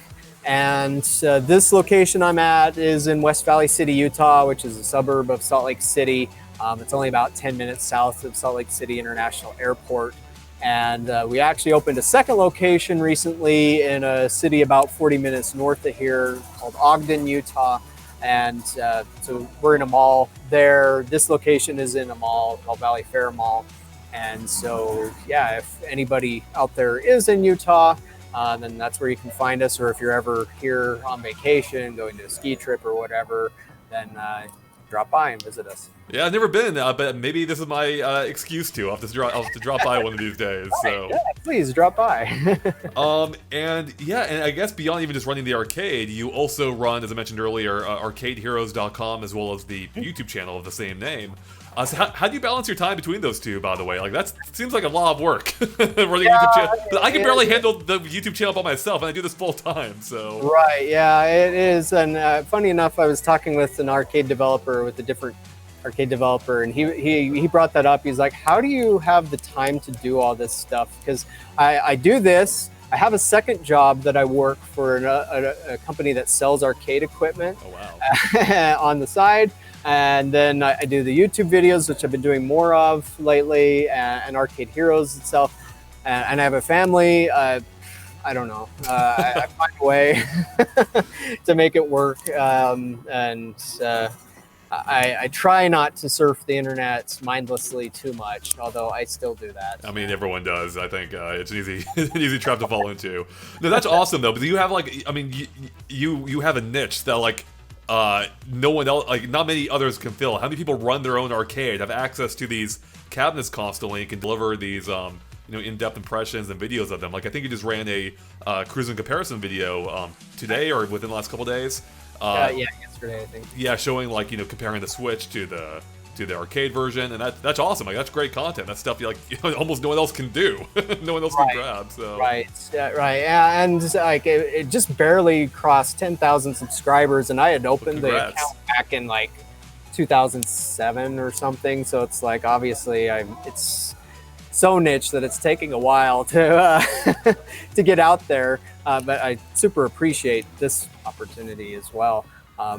and this location I'm at is in West Valley City, Utah, which is a suburb of Salt Lake City. It's only about 10 minutes south of Salt Lake City International Airport. And we actually opened a second location recently in a city about 40 minutes north of here called Ogden, Utah. And so we're in a mall there. This location is in a mall called Valley Fair Mall. And so, yeah, if anybody out there is in Utah, then that's where you can find us. Or if you're ever here on vacation, going to a ski trip or whatever, then drop by and visit us. Yeah, I've never been, but maybe this is my excuse to. I'll have to drop by one of these days. So yeah, please drop by. and I guess beyond even just running the arcade, you also run, as I mentioned earlier, arcadeheroes.com, as well as the YouTube channel of the same name. So how do you balance your time between those two, by the way? Like, that seems like a lot of work, running a YouTube channel. I can barely handle the YouTube channel by myself, and I do this full time, so. Right, yeah, it is. And funny enough, I was talking with an arcade developer, with a different arcade developer, and he brought that up. He's like, how do you have the time to do all this stuff? Because I do this. I have a second job that I work for a company that sells arcade equipment. Oh, wow. On the side. And then I do the YouTube videos, which I've been doing more of lately, and Arcade Heroes itself. And I have a family. I don't know. I find a way to make it work. I try not to surf the internet mindlessly too much, although I still do that. I mean, everyone does. I think it's an easy trap to fall into. No, that's awesome though. But you have you have a niche that no one else, not many others can fill. How many people run their own arcade, have access to these cabinets constantly, and can deliver these in-depth impressions and videos of them? Like, I think you just ran a Cruis'n comparison video today or within the last couple days. Yeah, yesterday I think. Yeah, showing comparing the Switch to the arcade version, and that's awesome. Like, that's great content. That's stuff almost no one else can do. No one else can grab. So right, yeah, and it just barely crossed 10,000 subscribers, and I had opened the account back in 2007 or something. So it's obviously it's so niche that it's taking a while to to get out there. But I super appreciate this opportunity as well.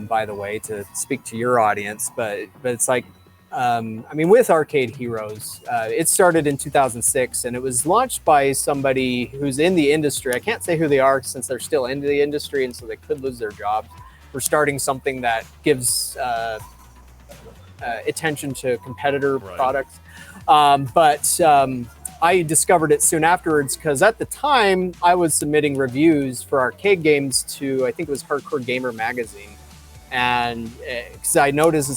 By the way, to speak to your audience, but it's with Arcade Heroes, it started in 2006, and it was launched by somebody who's in the industry. I can't say who they are since they're still in the industry, and so they could lose their jobs. We're starting something that gives attention to competitor products. I discovered it soon afterwards because at the time I was submitting reviews for arcade games to, I think it was Hardcore Gamer magazine. And because I noticed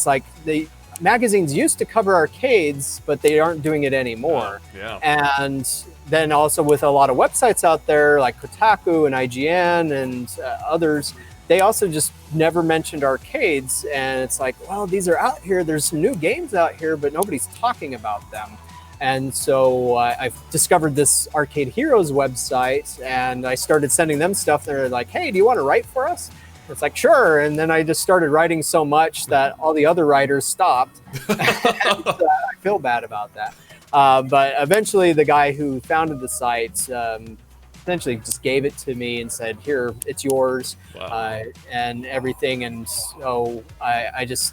the magazines used to cover arcades, but they aren't doing it anymore. Yeah. And then also with a lot of websites out there like Kotaku and IGN and others, they also just never mentioned arcades. And it's well, these are out here. There's some new games out here, but nobody's talking about them. And so I've discovered this Arcade Heroes website, and I started sending them stuff. They're like, hey, do you want to write for us? It's sure. And then I just started writing so much that all the other writers stopped. I feel bad about that. But eventually the guy who founded the site essentially just gave it to me and said, "Here, it's yours," and everything. And so I guess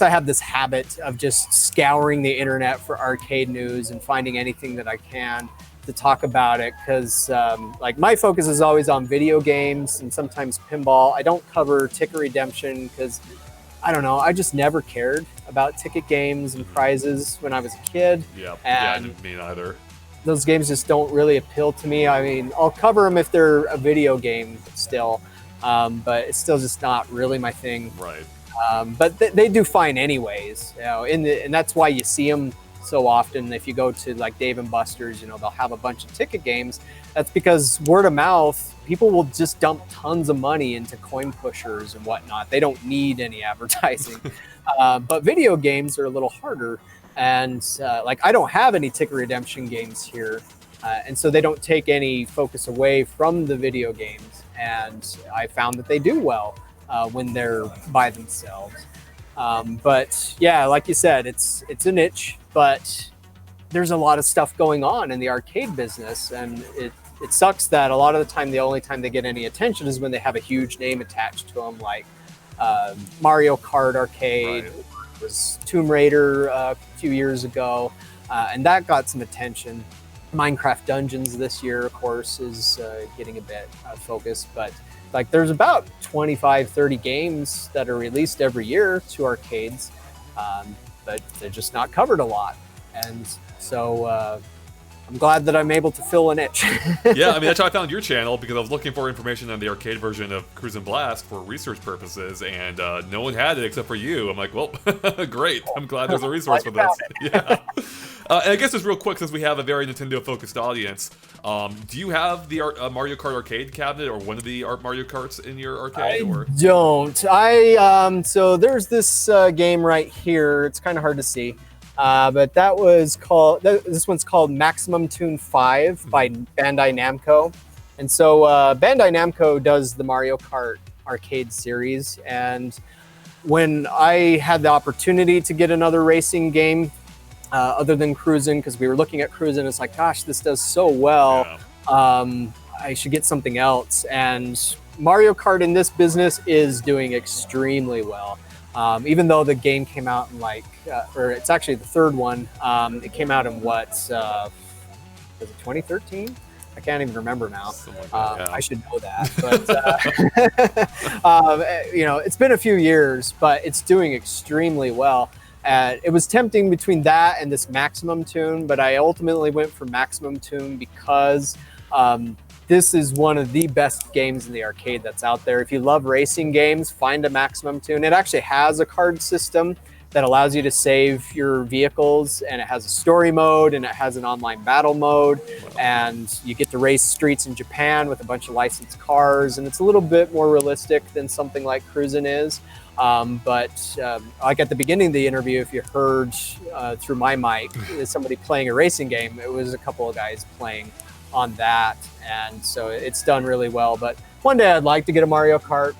I have this habit of just scouring the internet for arcade news and finding anything that I can to talk about it, because like my focus is always on video games and sometimes pinball. I don't cover ticket redemption because I don't know, I just never cared about ticket games and prizes when I was a kid. Yeah, me neither. Those games just don't really appeal to me. I mean, I'll cover them if they're a video game still, but it's still just not really my thing. Right. But they do fine anyways, you know, and that's why you see them so often. If you go to like Dave and Buster's, you know, they'll have a bunch of ticket games. That's because word of mouth, people will just dump tons of money into coin pushers and whatnot. They don't need any advertising. But video games are a little harder. And like I don't have any ticket redemption games here. And so they don't take any focus away from the video games. And I found that they do well when they're by themselves. But yeah, like you said, it's a niche, but there's a lot of stuff going on in the arcade business, and it sucks that a lot of the time the only time they get any attention is when they have a huge name attached to them, like Mario Kart Arcade. Right. Was Tomb Raider a few years ago, and that got some attention. Minecraft Dungeons this year, of course, is getting a bit focused, but like there's about 25, 30 games that are released every year to arcades, but they're just not covered a lot. And so I'm glad that I'm able to fill a niche. Yeah, I mean, that's how I found your channel, because I was looking for information on the arcade version of Cruis'n Blast for research purposes, and no one had it except for you. I'm like, well, great. I'm glad there's a resource for this. Yeah. And I guess just real quick, since we have a very Nintendo-focused audience, do you have the Mario Kart arcade cabinet or one of the Mario Karts in your arcade? Don't. So there's this game right here. It's kind of hard to see. But that was called, this one's called Maximum Tune 5 by Bandai Namco. And so Bandai Namco does the Mario Kart arcade series. And when I had the opportunity to get another racing game, other than Cruis'n, because we were looking at Cruis'n, it's like, gosh, this does so well. Yeah. I should get something else. And Mario Kart in this business is doing extremely well. Even though the game came out in or it's actually the third one. It came out in what, was it 2013? I can't even remember now. I should know that. But, you know, it's been a few years, but it's doing extremely well. It was tempting between that and this Maximum Tune, but I ultimately went for Maximum Tune because this is one of the best games in the arcade that's out there. If you love racing games, find a Maximum Tune. It actually has a card system that allows you to save your vehicles, and it has a story mode, and it has an online battle mode, and you get to race streets in Japan with a bunch of licensed cars, and it's a little bit more realistic than something like Cruis'n is. But like at the beginning of the interview, if you heard through my mic, somebody playing a racing game, it was a couple of guys playing on that, and so it's done really well. But one day I'd like to get a Mario Kart.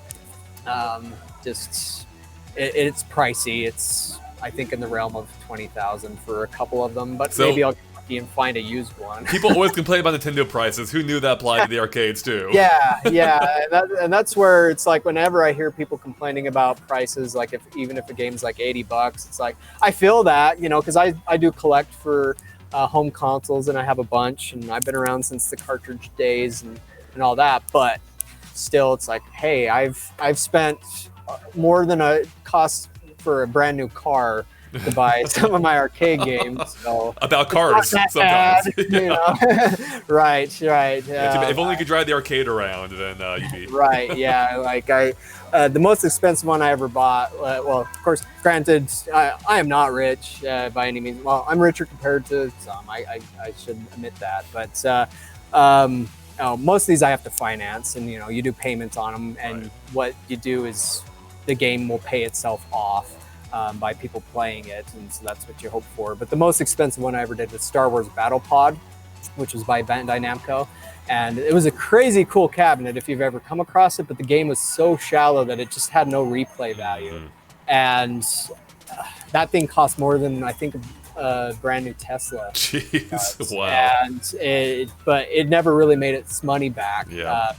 It's pricey. It's, I think, in the realm of 20,000 for a couple of them, but maybe I'll get lucky and find a used one. People always complain about Nintendo prices. Who knew that applied to the arcades too? Yeah, and that's where it's like whenever I hear people complaining about prices, like even if a game's like $80, it's like I feel that, you know, because I do collect for home consoles, and I have a bunch, and I've been around since the cartridge days and all that. But still, it's like, hey, I've spent more than a cost for a brand new car to buy some of my arcade games. So about cars sometimes. You know? Right. If only you could drive the arcade around, then you'd be right. Yeah, like the most expensive one I ever bought. Well, of course, granted, I am not rich by any means. Well, I'm richer compared to some. I should admit that. But most of these I have to finance, and you do payments on them. And right. What you do is the game will pay itself off by people playing it, and so that's what you hope for. But the most expensive one I ever did was Star Wars Battle Pod, which was by Bandai Namco. And it was a crazy cool cabinet if you've ever come across it, but the game was so shallow that it just had no replay value. And that thing cost more than, I think, a brand new Tesla. Jeez, wow. But it never really made its money back. Yeah.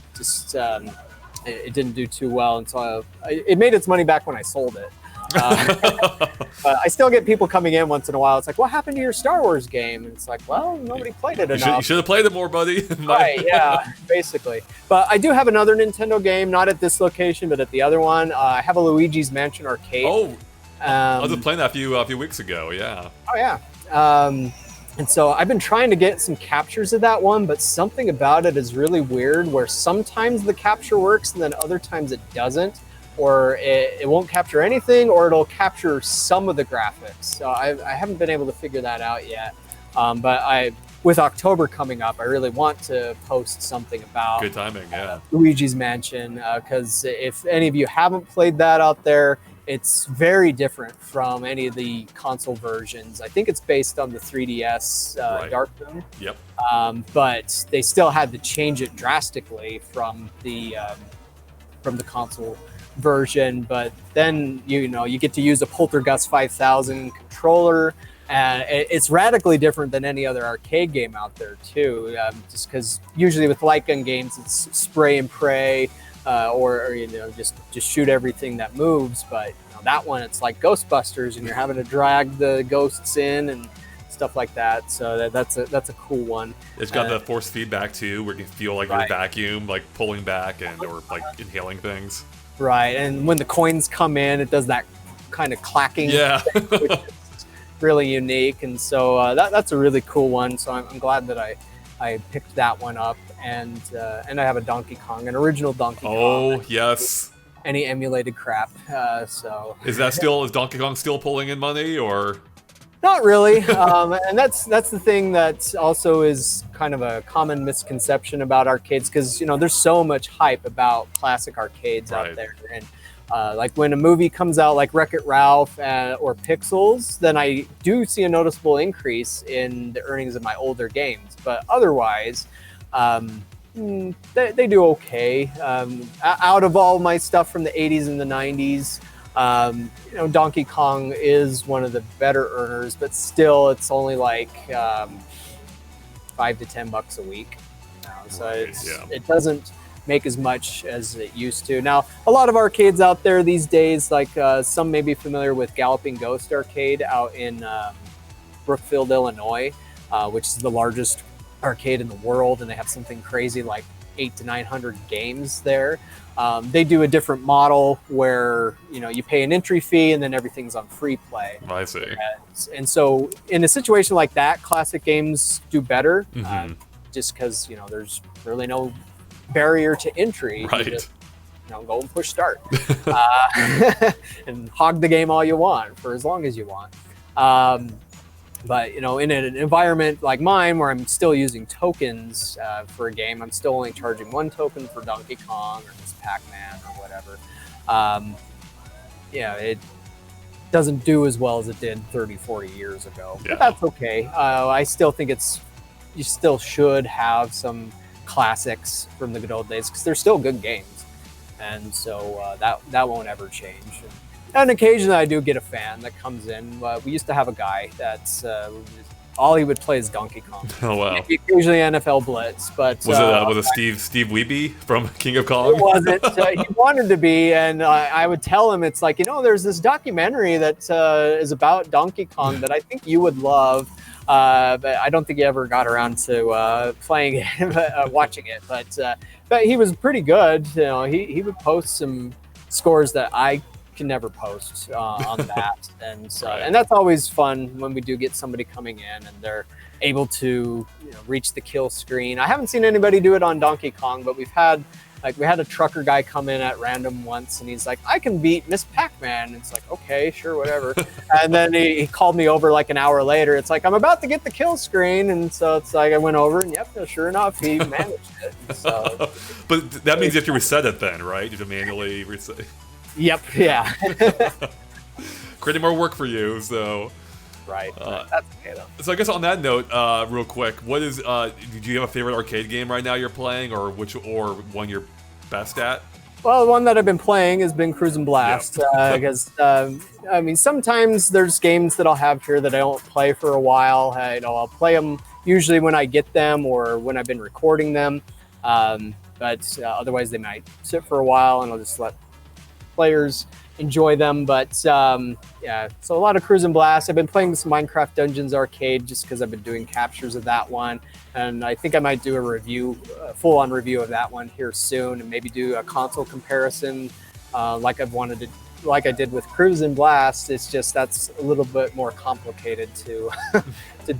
It didn't do too well, and so it made its money back when I sold it. But I still get people coming in once in a while. It's like, what happened to your Star Wars game? And it's like, well, nobody played it enough. You should have played it more, buddy. Right, yeah, basically. But I do have another Nintendo game, not at this location, but at the other one. I have a Luigi's Mansion arcade. Oh, I was just playing that a few weeks ago, yeah. Oh, yeah. And so I've been trying to get some captures of that one, but something about it is really weird, where sometimes the capture works and then other times it doesn't, or it won't capture anything, or it'll capture some of the graphics. So I haven't been able to figure that out yet. But with October coming up, I really want to post something about good timing, yeah. Luigi's Mansion, because if any of you haven't played that out there, it's very different from any of the console versions. I think it's based on the 3DS Right. Dark Moon. Yep. But they still had to change it drastically from the console version. But then you get to use a Poltergust 5000 controller, and it's radically different than any other arcade game out there too. Just because usually with light gun games, it's spray and pray. Or just shoot everything that moves, but that one, it's like Ghostbusters, and you're having to drag the ghosts in and stuff like that. So that's a cool one. It's got the force feedback too, where you can feel like your vacuum like pulling back or like inhaling things. Right, and when the coins come in, it does that kind of clacking. Yeah. Thing, which is really unique, and so that's a really cool one. So I'm glad that I picked that one up. And I have a Donkey Kong, an original Donkey Kong. Oh, yes. Any emulated crap. So is Donkey Kong still pulling in money, or? Not really. And that's the thing that also is kind of a common misconception about arcades, because there's so much hype about classic arcades out there, and like when a movie comes out like Wreck-It Ralph or Pixels, then I do see a noticeable increase in the earnings of my older games. But otherwise, they do okay. Out of all my stuff from the 80s and the 90s, Donkey Kong is one of the better earners, but still it's only like $5 to $10 a week. So it doesn't make as much as it used to. Now, a lot of arcades out there these days, like some may be familiar with Galloping Ghost Arcade out in Brookfield, Illinois, which is the largest arcade in the world, and they have something crazy like 800 to 900 games there. They do a different model where you pay an entry fee and then everything's on free play. I see. And so in a situation like that, classic games do better, just because there's really no barrier to entry. Right. You just, go and push start and hog the game all you want for as long as you want. But in an environment like mine, where I'm still using tokens for a game, I'm still only charging one token for Donkey Kong or Miss Pac-Man or whatever. It doesn't do as well as it did 30, 40 years ago. Yeah. But that's okay. I still think you still should have some classics from the good old days, because they're still good games, and so that won't ever change. And occasionally I do get a fan that comes in. We used to have a guy that's all he would play is Donkey Kong. Oh, wow. Occasionally NFL Blitz, but was it Steve Wiebe from King of Kong? It wasn't. He wanted to be, and I would tell him, it's like, there's this documentary that is about Donkey Kong that I think you would love, but I don't think he ever got around to playing it, watching it. But he was pretty good. He would post some scores that I can never post on that, and so and that's always fun when we do get somebody coming in and they're able to reach the kill screen. I haven't seen anybody do it on Donkey Kong, but we had a trucker guy come in at random once, and he's like, I can beat Miss Pac-Man. It's like, okay, sure, whatever. And then he called me over like an hour later. It's like, I'm about to get the kill screen, and so it's like I went over, and sure enough, he managed it. So, but that means you have to reset it then, right? You have to manually reset. Yep. Yeah. Creating more work for you, so. Right. That's okay though. So I guess on that note, real quick, what is? Do you have a favorite arcade game right now you're playing, or one you're best at? Well, the one that I've been playing has been Cruis'n Blast because I mean sometimes there's games that I'll have here that I don't play for a while. I'll play them usually when I get them or when I've been recording them, but otherwise they might sit for a while and I'll just let players enjoy them. But yeah, so a lot of Cruis'n Blast. I've been playing some Minecraft Dungeons Arcade just because I've been doing captures of that one, and I think I might do a review, a full-on review of that one here soon, and maybe do a console comparison, like I did with Cruis'n Blast. It's just that's a little bit more complicated to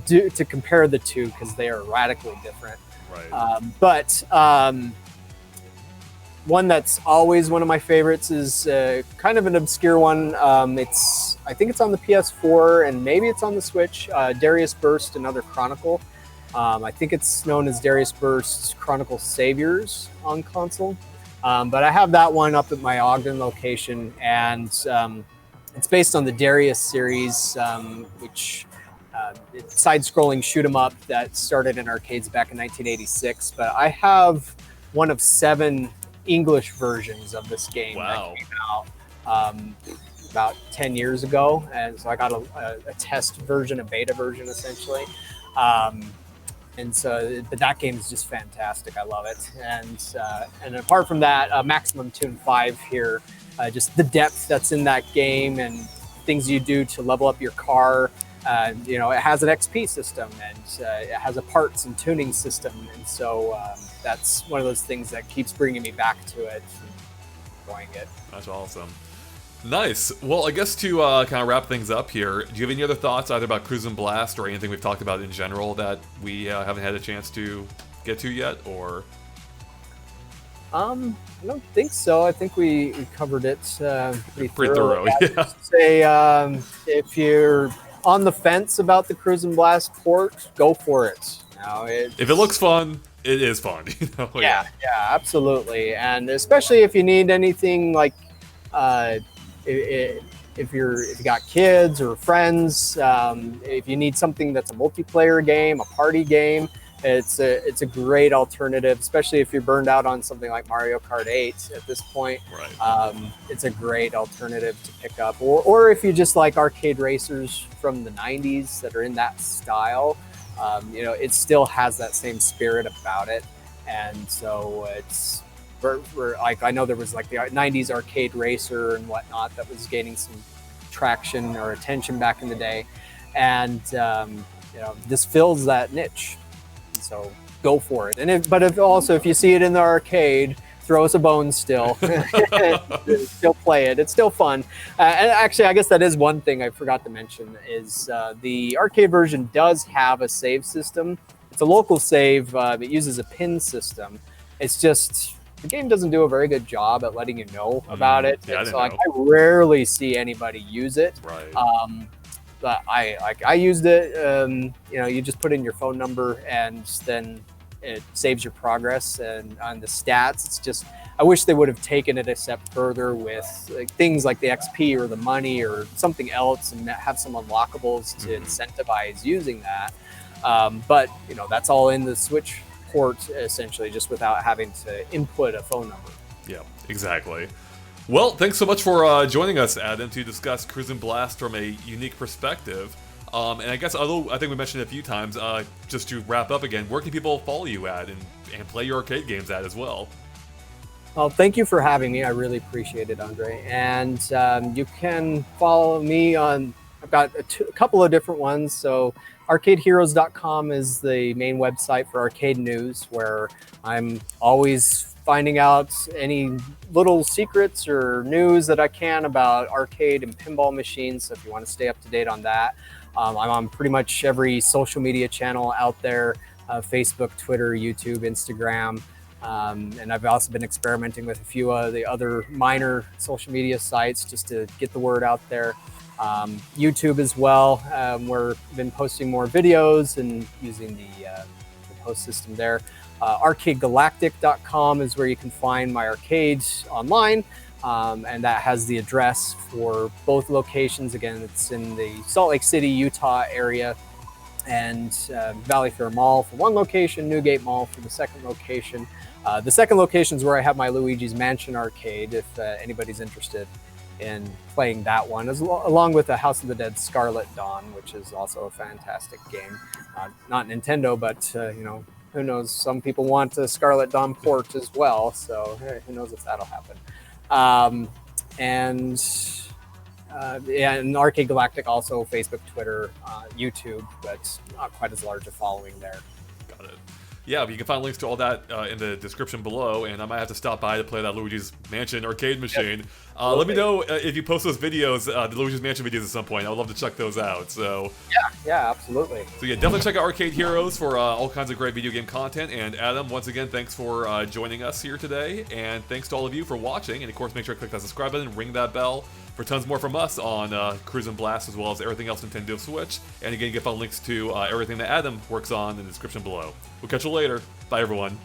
to compare the two because they are radically different. Right. But one that's always one of my favorites is kind of an obscure one. I think it's on the PS4 and maybe it's on the Switch. Darius Burst, another Chronicle. I think it's known as Darius Burst Chronicle Saviors on console. But I have that one up at my Ogden location, and it's based on the Darius series, which it's side-scrolling shoot 'em up that started in arcades back in 1986. But I have one of 7 English versions of this game that came out about 10 years ago, and so I got a test version, a beta version essentially. And so, but that game is just fantastic. I love it. And apart from that, Maximum Tune 5 here, just the depth that's in that game and things you do to level up your car. You know, it has an XP system and it has a parts and tuning system. And so that's one of those things that keeps bringing me back to it and enjoying it. That's awesome. Nice. Well, I guess to kind of wrap things up here, do you have any other thoughts either about Cruis'n Blast or anything we've talked about in general that we haven't had a chance to get to yet, or? I don't think so. I think we covered it pretty thorough. Yeah. Say if you're on the fence about the Cruis'n Blast port, go for it. If it looks fun, it is fun. You know? Yeah, absolutely. And especially if you need anything like if you got kids or friends, if you need something that's a multiplayer game, a party game, it's a great alternative, especially if you're burned out on something like Mario Kart 8 at this point. Right. It's a great alternative to pick up, or if you just like arcade racers from the 90s that are in that style, you know, it still has that same spirit about it. And so it's like, I know there was like the 90s arcade racer and whatnot that was gaining some traction or attention back in the day, and you know, this fills that niche. So go for it. And but if you see it in the arcade, throw us a bone still. Still play it. It's still fun. And actually, I guess that is one thing I forgot to mention is the arcade version does have a save system. It's a local save. It uses a pin system. It's just the game doesn't do a very good job at letting you know about it. Yeah, so I rarely see anybody use it. Right. But I used it. You know, you just put in your phone number and then it saves your progress and on the stats. It's just, I wish they would have taken it a step further with like, things like the XP or the money or something else, and have some unlockables to incentivize using that. But you know, that's all in the Switch port essentially, just without having to input a phone number. Yeah, exactly. Well, thanks so much for joining us, Adam, to discuss Cruis'n Blast from a unique perspective. And I guess, although I think we mentioned it a few times, just to wrap up again, where can people follow you at and play your arcade games at as well? Well, thank you for having me. I really appreciate it, Andre. And you can follow me on, I've got a couple of different ones. So arcadeheroes.com is the main website for arcade news, where I'm always finding out any little secrets or news that I can about arcade and pinball machines. So if you want to stay up to date on that, I'm on pretty much every social media channel out there, Facebook, Twitter, YouTube, Instagram. And I've also been experimenting with a few of the other minor social media sites just to get the word out there. YouTube as well, where I've been posting more videos and using the post system there. ArcadeGalactic.com is where you can find my arcades online, and that has the address for both locations. Again, it's in the Salt Lake City, Utah area. and Valley Fair Mall for one location, Newgate Mall for the second location. The second location is where I have my Luigi's Mansion arcade, if anybody's interested in playing that one, along with the House of the Dead Scarlet Dawn, which is also a fantastic game. Not Nintendo, but who knows? Some people want a Scarlet Dawn port as well, so who knows if that'll happen. And Arcade Galactic also Facebook, Twitter, YouTube, but not quite as large a following there. Got it. Yeah, but you can find links to all that in the description below, and I might have to stop by to play that Luigi's Mansion arcade machine. Yep. Let me know if you post those videos, the Luigi's Mansion videos at some point. I would love to check those out. So yeah, absolutely. So yeah, definitely check out Arcade Heroes for all kinds of great video game content. And Adam, once again, thanks for joining us here today, and thanks to all of you for watching. And of course, make sure to click that subscribe button, ring that bell for tons more from us on Cruis'n Blast, as well as everything else Nintendo Switch. And again, you can find links to everything that Adam works on in the description below. We'll catch you later. Bye, everyone.